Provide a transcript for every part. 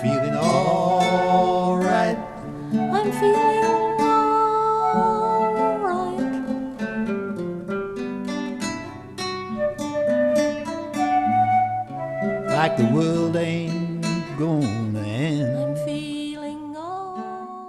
feeling alright. I'm feeling alright. Like the world ain't gonna end. I'm feeling alright.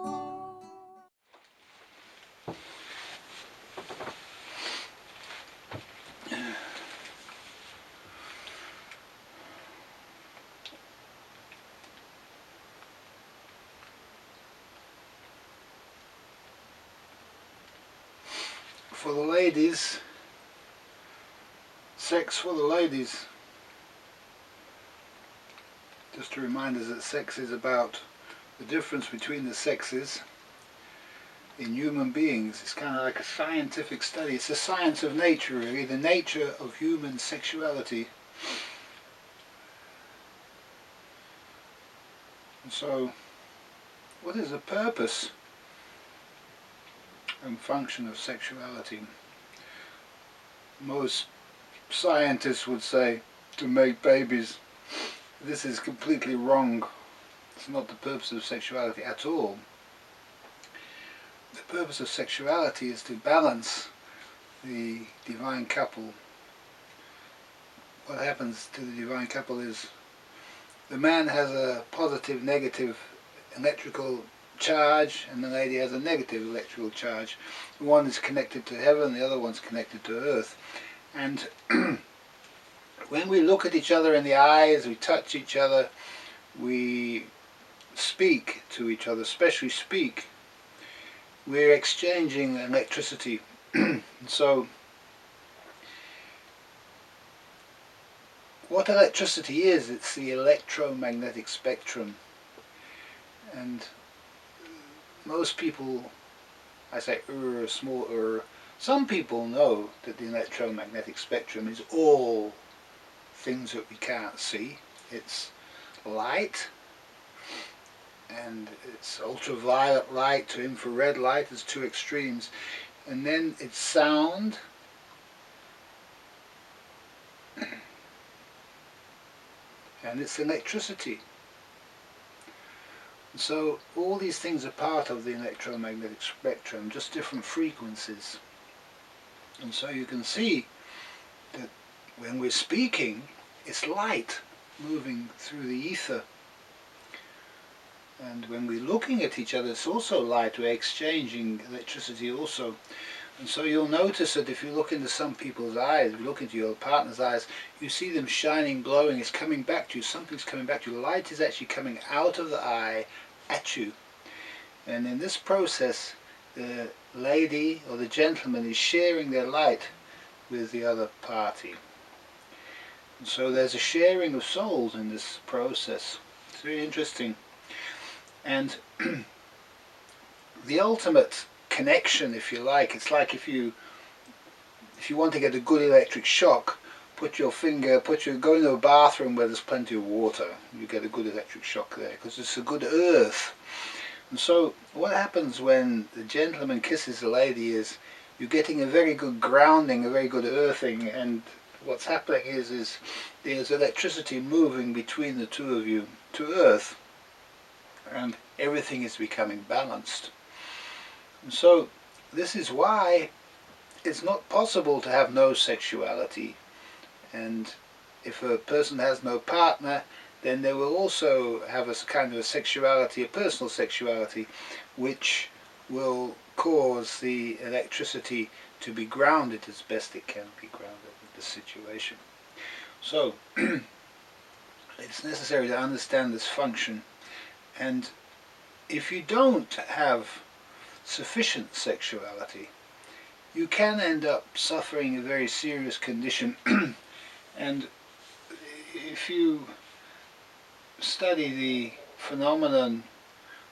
For the ladies, sex for the ladies. Just to remind us that sex is about the difference between the sexes in human beings. It's kind of like a scientific study. It's a science of nature, really, the nature of human sexuality. And so, what is the purpose and function of sexuality? Most scientists would say to make babies. This is completely wrong. It's not the purpose of sexuality at all. The purpose of sexuality is to balance the divine couple. What happens to the divine couple is the man has a positive, negative electrical charge, and the lady has a negative electrical charge. One is connected to heaven, the other one's connected to earth. And when we look at each other in the eyes, we touch each other, we speak to each other, especially speak, we're exchanging electricity. So what electricity is, it's the electromagnetic spectrum. And most people, I say small some people know that the electromagnetic spectrum is all things that we can't see. It's light, and it's ultraviolet light to infrared light, there's two extremes, and then it's sound, and it's electricity. So all these things are part of the electromagnetic spectrum, just different frequencies. And so you can see that when we're speaking, it's light moving through the ether. And when we're looking at each other, it's also light, we're exchanging electricity also. And so you'll notice that if you look into some people's eyes, if you look into your partner's eyes, you see them shining, glowing, it's coming back to you, something's coming back to you. Light is actually coming out of the eye at you. And in this process, the lady or the gentleman is sharing their light with the other party. And so there's a sharing of souls in this process. It's very interesting. And the ultimate connection, if you like, it's like if you want to get a good electric shock, go into a bathroom where there's plenty of water, you get a good electric shock there, because it's a good earth. And so what happens when the gentleman kisses the lady is you're getting a very good grounding, a very good earthing, and what's happening is there's electricity moving between the two of you to earth, and everything is becoming balanced. And so this is why it's not possible to have no sexuality, and if a person has no partner, then they will also have a kind of a sexuality, a personal sexuality, which will cause the electricity to be grounded as best it can be grounded in the situation. So it's necessary to understand this function, and if you don't have sufficient sexuality, you can end up suffering a very serious condition. And if you study the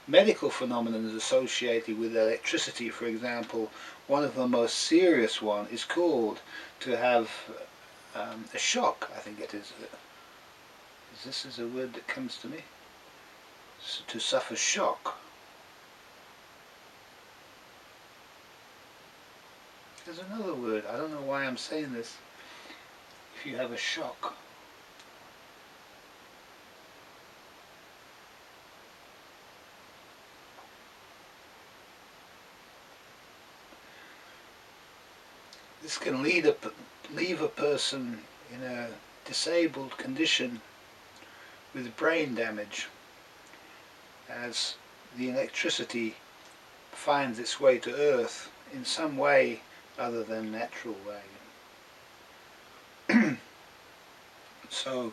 medical phenomenon associated with electricity, for example, one of the most serious one is called to have a shock, I think it is. This is a word that comes to me. To suffer shock. There's another word, I don't know why I'm saying this. If you have a shock. this can leave a person in a disabled condition with brain damage as the electricity finds its way to Earth in some way other than natural way. So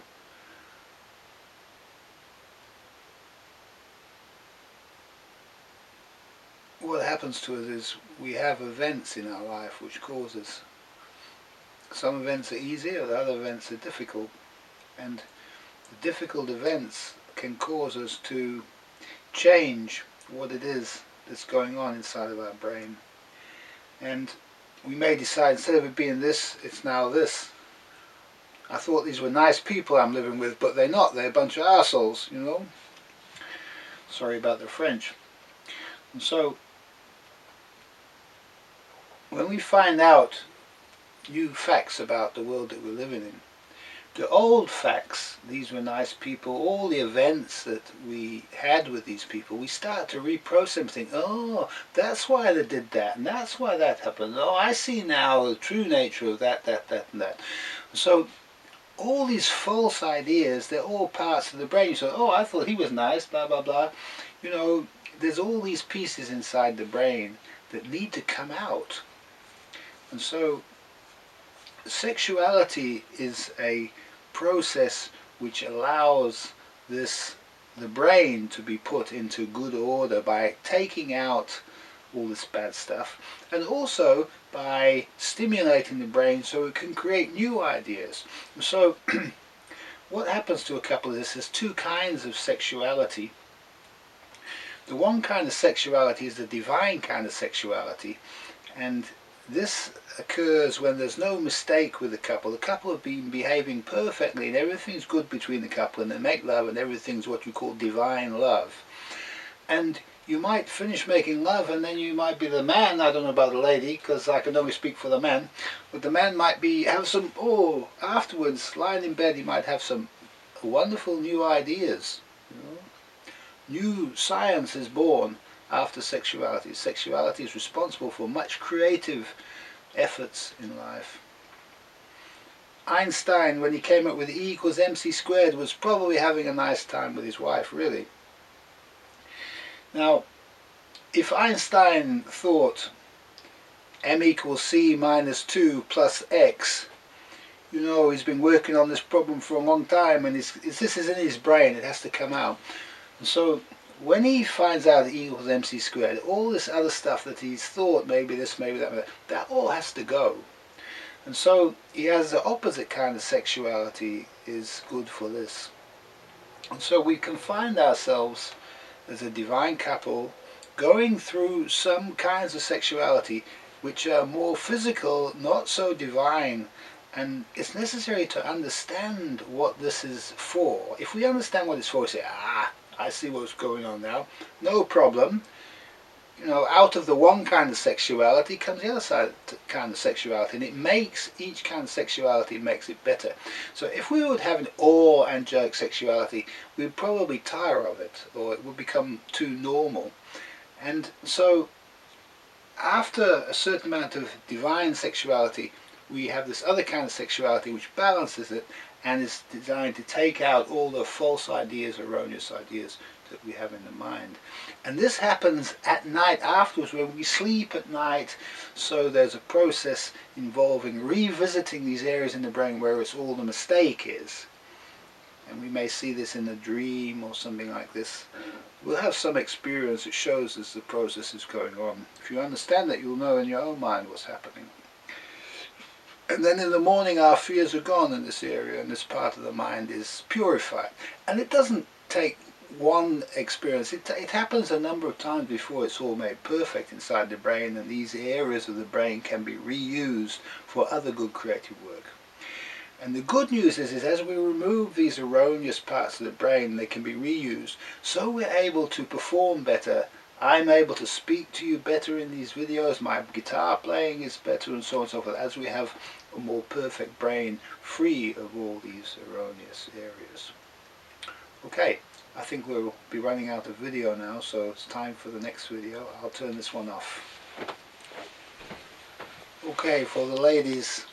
what happens to us is we have events in our life which cause us. Some events are easy, or other events are difficult, and the difficult events can cause us to change what it is that's going on inside of our brain. And we may decide, instead of it being this, it's now this. I thought these were nice people I'm living with, but they're not. They're a bunch of assholes, you know. Sorry about the French. And so, when we find out new facts about the world that we're living in, the old facts, these were nice people, all the events that we had with these people, we start to reprocess them, think, oh, that's why they did that, and that's why that happened. Oh, I see now the true nature of that, and that. So, all these false ideas, they're all parts of the brain. So, oh, I thought he was nice, blah, blah, blah. You know, there's all these pieces inside the brain that need to come out. And so, sexuality is a process which allows the brain to be put into good order by taking out all this bad stuff, and also by stimulating the brain so it can create new ideas. And so what happens to a couple is there's two kinds of sexuality. The one kind of sexuality is the divine kind of sexuality, and this occurs when there's no mistake with the couple. The couple have been behaving perfectly and everything's good between the couple, and they make love and everything's what you call divine love. And you might finish making love and then you might be the man, I don't know about the lady because I can only speak for the man, but the man might have some, afterwards, lying in bed, he might have some wonderful new ideas. You know? New science is born after sexuality. Sexuality is responsible for much creative efforts in life. Einstein, when he came up with E equals mc squared, was probably having a nice time with his wife, really. Now, if Einstein thought m equals c minus 2 plus x, you know, he's been working on this problem for a long time, and this is in his brain, it has to come out. And so, when he finds out that E equals mc squared, all this other stuff that he's thought, maybe this, maybe that, that all has to go. And so he has the opposite kind of sexuality is good for this. And so we can find ourselves as a divine couple going through some kinds of sexuality which are more physical, not so divine. And it's necessary to understand what this is for. If we understand what it's for, we say, I see what's going on now, no problem. You know, out of the one kind of sexuality comes the other side kind of sexuality, and it makes each kind of sexuality makes it better. So if we would have an all angelic sexuality, we'd probably tire of it, or it would become too normal. And so after a certain amount of divine sexuality, we have this other kind of sexuality which balances it and is designed to take out all the false ideas, erroneous ideas that we have in the mind. And this happens at night afterwards, when we sleep at night. So there's a process involving revisiting these areas in the brain where it's all the mistake is. And we may see this in a dream or something like this. We'll have some experience that shows us the process is going on. If you understand that, you'll know in your own mind what's happening. And then in the morning our fears are gone in this area, and this part of the mind is purified. And it doesn't take one experience. It happens a number of times before it's all made perfect inside the brain, and these areas of the brain can be reused for other good creative work. And the good news is as we remove these erroneous parts of the brain, they can be reused, so we're able to perform better. I'm able to speak to you better in these videos, my guitar playing is better, and so on and so forth, as we have a more perfect brain free of all these erroneous areas. Okay, I think we'll be running out of video now, so it's time for the next video. I'll turn this one off. Oh. Okay, for the ladies.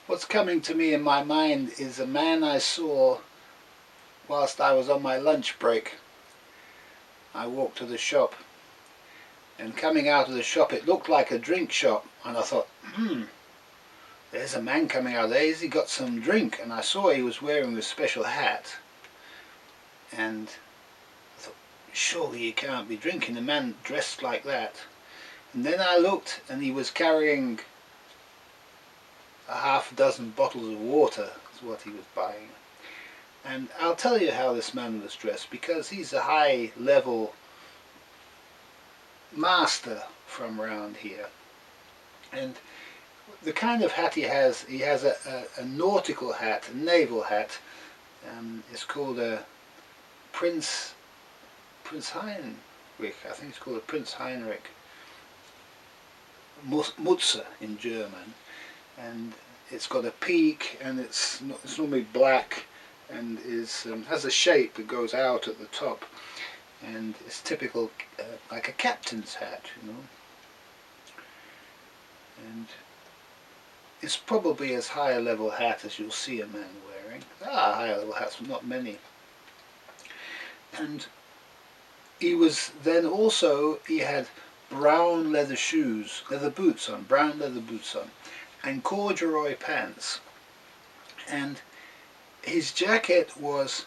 What's coming to me in my mind is a man I saw whilst I was on my lunch break. I walked to the shop, and coming out of the shop it looked like a drink shop, and I thought, there's a man coming out there, has he got some drink? And I saw he was wearing a special hat, and I thought, surely he can't be drinking, a man dressed like that. And then I looked, and he was carrying a half dozen bottles of water, is what he was buying. And I'll tell you how this man was dressed, because he's a high level master from around here. And the kind of hat he has a nautical hat, a naval hat. It's called a Prince Heinrich, I think it's called a Prince Heinrich Mutze in German. And it's got a peak, and it's normally black, and has a shape that goes out at the top, and it's typical like a captain's hat, you know. And it's probably as high a level hat as you'll see a man wearing. There are higher level hats, but not many. And he was then also, he had brown leather shoes, leather boots on, brown leather boots on, and corduroy pants. And his jacket was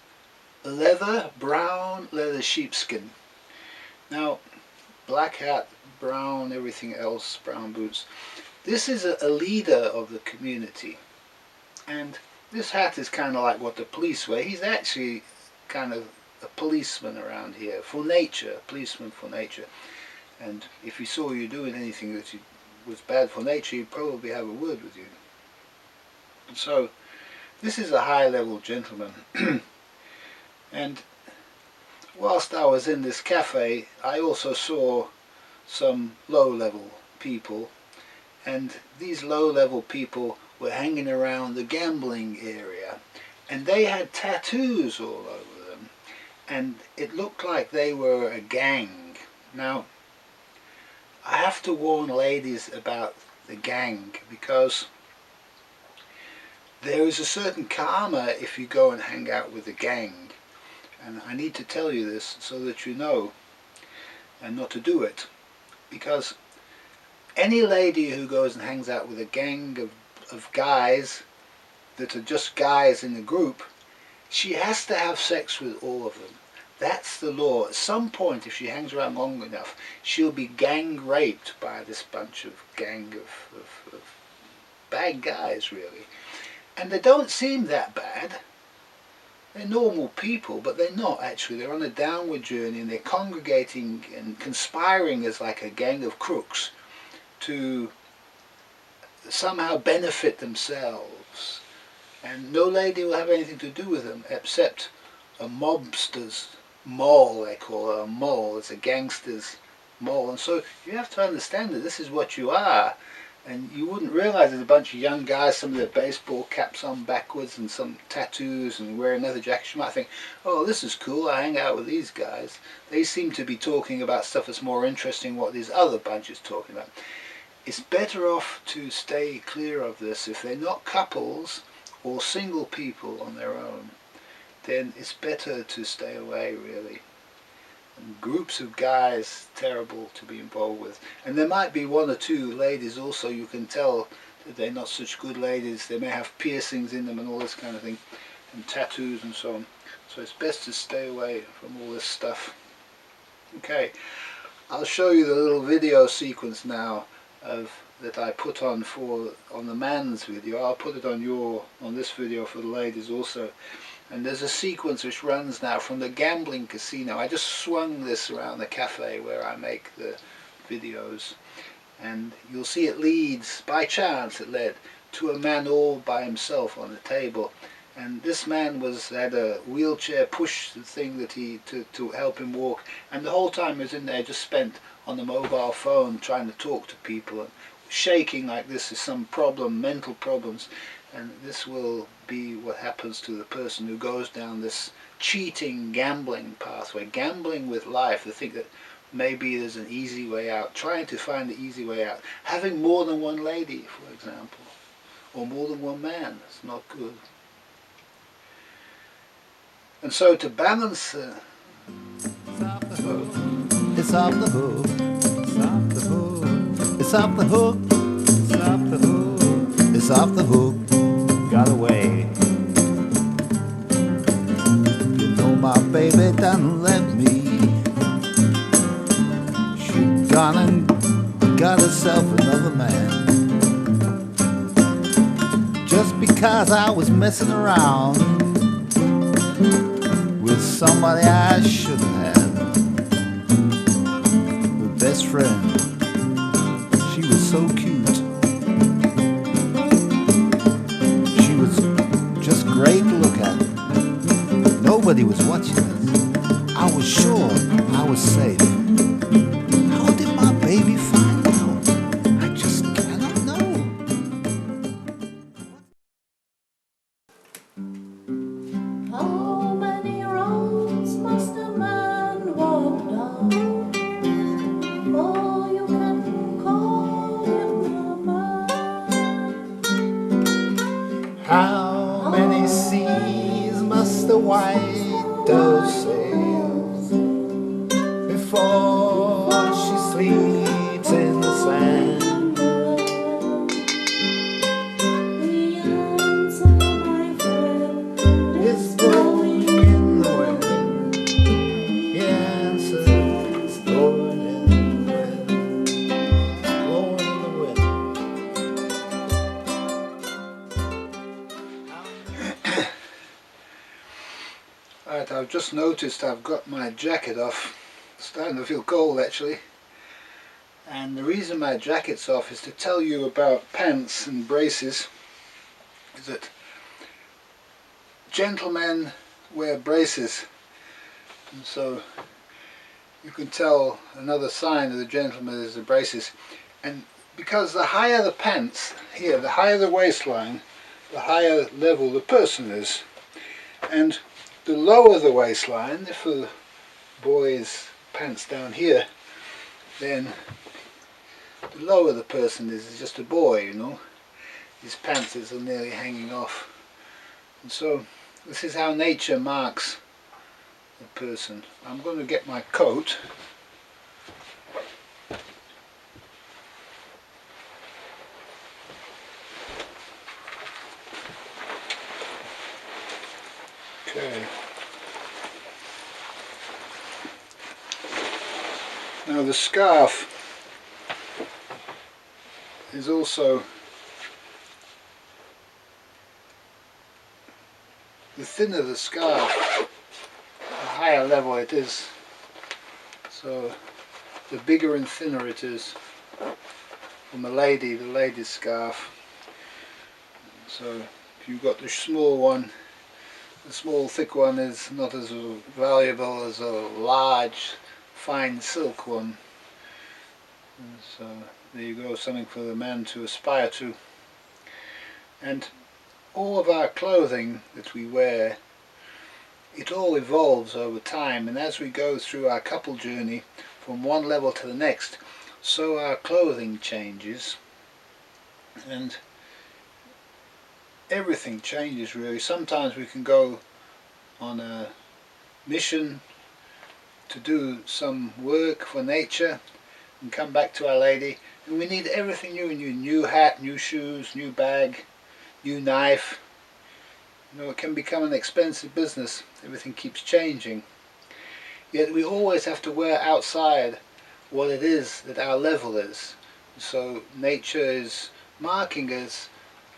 leather, brown leather sheepskin. Now, black hat, brown everything else, brown boots. This is a leader of the community, and this hat is kind of like what the police wear. He's actually kind of a policeman around here, for nature, a policeman for nature. And if he saw you doing anything that was bad for nature, he'd probably have a word with you. And so, this is a high-level gentleman. And whilst I was in this cafe, I also saw some low-level people. And these low-level people were hanging around the gambling area, and they had tattoos all over them, and it looked like they were a gang. Now, I have to warn ladies about the gang, because there is a certain karma if you go and hang out with a gang, and I need to tell you this so that you know, and not to do it, because any lady who goes and hangs out with a gang of guys that are just guys in a group, she has to have sex with all of them. That's the law. At some point, if she hangs around long enough, she'll be gang raped by this bunch of gang of bad guys, really. And they don't seem that bad. They're normal people, but they're not actually. They're on a downward journey, and they're congregating and conspiring as like a gang of crooks to somehow benefit themselves, and no lady will have anything to do with them except a mobster's mole, they call it. A mole, it's a gangster's mole. And so you have to understand that this is what you are, and you wouldn't realize there's a bunch of young guys, some of their baseball caps on backwards and some tattoos and wearing leather jackets. You might think, oh, this is cool, I hang out with these guys. They seem to be talking about stuff that's more interesting than what these other bunches talking about. It's better off to stay clear of this. If they're not couples or single people on their own, then it's better to stay away, really. And groups of guys, terrible to be involved with. And there might be one or two ladies also, you can tell that they're not such good ladies. They may have piercings in them and all this kind of thing, and tattoos and so on. So it's best to stay away from all this stuff. Okay, I'll show you the little video sequence now that I put on the man's video. I'll put it on this video for the ladies also. And there's a sequence which runs now from the gambling casino. I just swung this around the cafe where I make the videos, and you'll see it leads, by chance it led to a man all by himself on a table. And this man had a wheelchair push thing that to help him walk, and the whole time he was in there just spent on the mobile phone trying to talk to people. And shaking like this is some problem, mental problems, and this will be what happens to the person who goes down this cheating, gambling pathway, gambling with life. They think that maybe there's an easy way out, trying to find the easy way out. Having more than one lady, for example, or more than one man, it's not good. And so to balance It's off the hook. It's off the hook. It's off the hook. It's off the hook. It's off the hook. Got away. You know my baby done left me. She gone and got herself another man. Just because I was messing around with somebody I shouldn't have. Her best friend, she was so cute. She was just great to look at. Nobody was watching us. I was sure I was safe. How did my baby find out? I just cannot know. How many roads must a man walk down? Oh, you can call him a man. How many seas must the white dove sail before she sleeps in the sand? The answer, my friend, It's is blowing blowing. in the wind. The answer is blowing in the wind. Blowing in the wind. Right, I've just noticed I've got my jacket off. It's starting to feel cold actually. And the reason my jacket's off is to tell you about pants and braces. Is that gentlemen wear braces, and so you can tell another sign of the gentleman is the braces. And because the higher the pants here, the higher the waistline, the higher level the person is. And the lower the waistline, if the boy's pants down here, then the lower the person is. It's just a boy, you know. His pants are nearly hanging off. And so this is how nature marks the person. I'm going to get my coat. Okay. Now the scarf is also, the thinner the scarf, the higher level it is. So the bigger and thinner it is. On the lady's scarf. So if you've got the small one, the small thick one is not as valuable as a large fine silk one. And so there you go, something for the man to aspire to. And all of our clothing that we wear, it all evolves over time, and as we go through our couple journey from one level to the next, so our clothing changes, and everything changes really. Sometimes we can go on a mission to do some work for nature and come back to our lady, and we need everything new, new hat, new shoes, new bag, new knife. You know, it can become an expensive business. Everything keeps changing. Yet we always have to wear outside what it is that our level is. So nature is marking us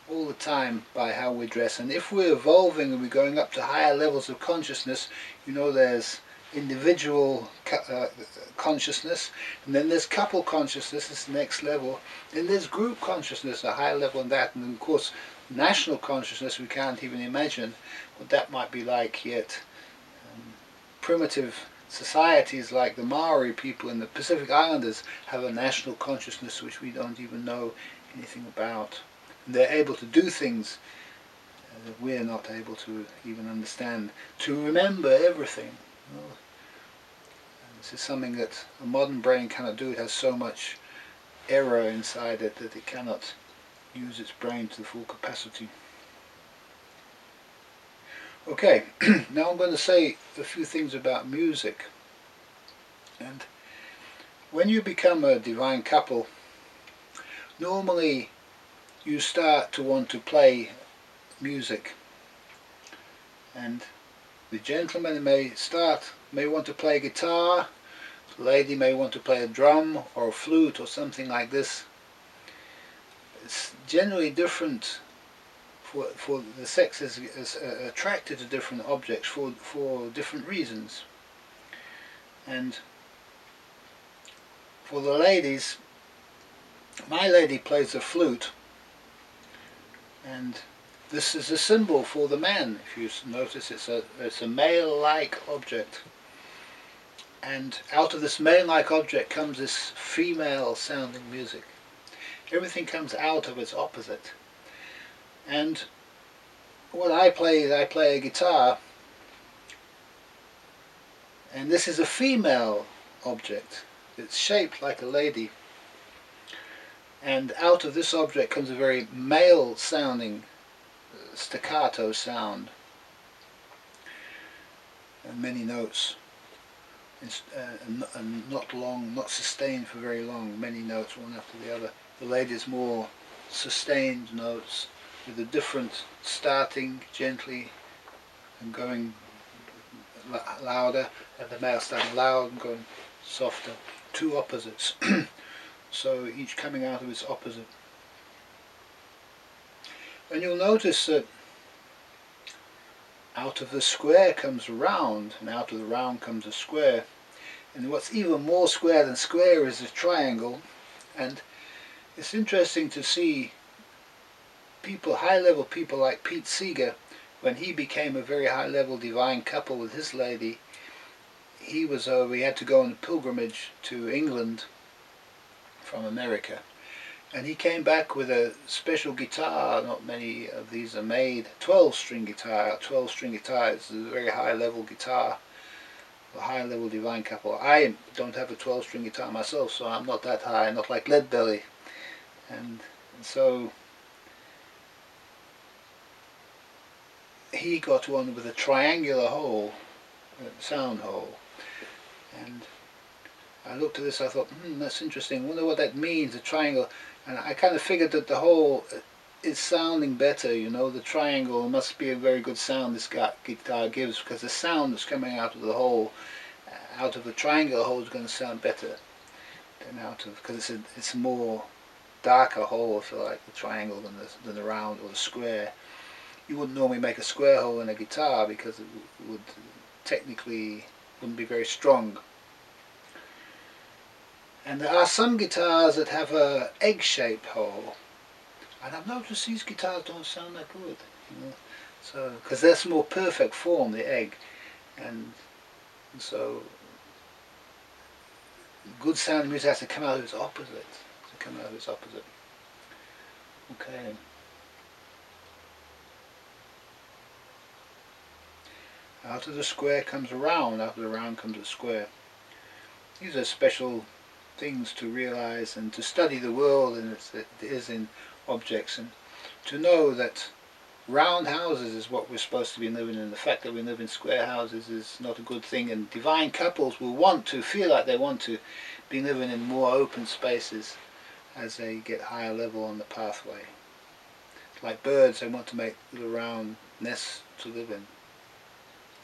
all the time by how we dress. And if we're evolving and we're going up to higher levels of consciousness, you know, there's individual consciousness, and then there's couple consciousness, it's the next level, then there's group consciousness, a higher level than that, and then of course national consciousness, we can't even imagine what that might be like yet. Primitive societies like the Maori people and the Pacific Islanders have a national consciousness which we don't even know anything about. And they're able to do things that we're not able to even understand, to remember everything. You know? This is something that a modern brain cannot do. It has so much error inside it that it cannot use its brain to the full capacity. Okay, now I'm going to say a few things about music. And when you become a divine couple, normally you start to want to play music. And the gentleman may want to play guitar, the lady may want to play a drum or a flute or something like this. It's generally different. For the sex is attracted to different objects for different reasons. And for the ladies, my lady plays the flute, and this is a symbol for the man. If you notice, it's a male-like object, and out of this male-like object comes this female-sounding music. Everything comes out of its opposite. And what I play is I play a guitar, and this is a female object. It's shaped like a lady, and out of this object comes a very male sounding staccato sound and many notes. It's not long, not sustained for very long, many notes one after the other. The lady's more sustained notes with a different starting gently and going louder, and the male starting loud and going softer. Two opposites. So each coming out of its opposite. And you'll notice that out of the square comes a round, and out of the round comes a square. And what's even more square than square is a triangle. And it's interesting to see people, high-level people like Pete Seeger, when he became a very high-level divine couple with his lady, he had to go on a pilgrimage to England from America, and he came back with a special guitar. Not many of these are made. 12-string guitar. 12-string guitar is a very high-level guitar, a high-level divine couple. I don't have a 12-string guitar myself, so I'm not that high, not like Leadbelly, and so he got one with a triangular hole, a sound hole, and I looked at this, I thought, that's interesting, I wonder what that means, a triangle, and I kind of figured that the hole is sounding better, you know, the triangle must be a very good sound this guitar gives, because the sound that's coming out of the hole, out of the triangular hole, is going to sound better than out of, because it's a more darker hole, if you like, the triangle than the round or the square. You wouldn't normally make a square hole in a guitar because it would technically wouldn't be very strong. And there are some guitars that have a egg-shaped hole, and I've noticed these guitars don't sound that good, you know? So because that's more perfect form, the egg, and so good sounding music has to come out of its opposite. Okay. Out of the square comes a round, out of the round comes a square. These are special things to realize and to study the world and it is in objects, and to know that round houses is what we're supposed to be living in. The fact that we live in square houses is not a good thing, and divine couples will want to feel like they want to be living in more open spaces as they get higher level on the pathway. Like birds, they want to make little round nests to live in.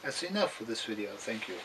That's enough for this video. Thank you.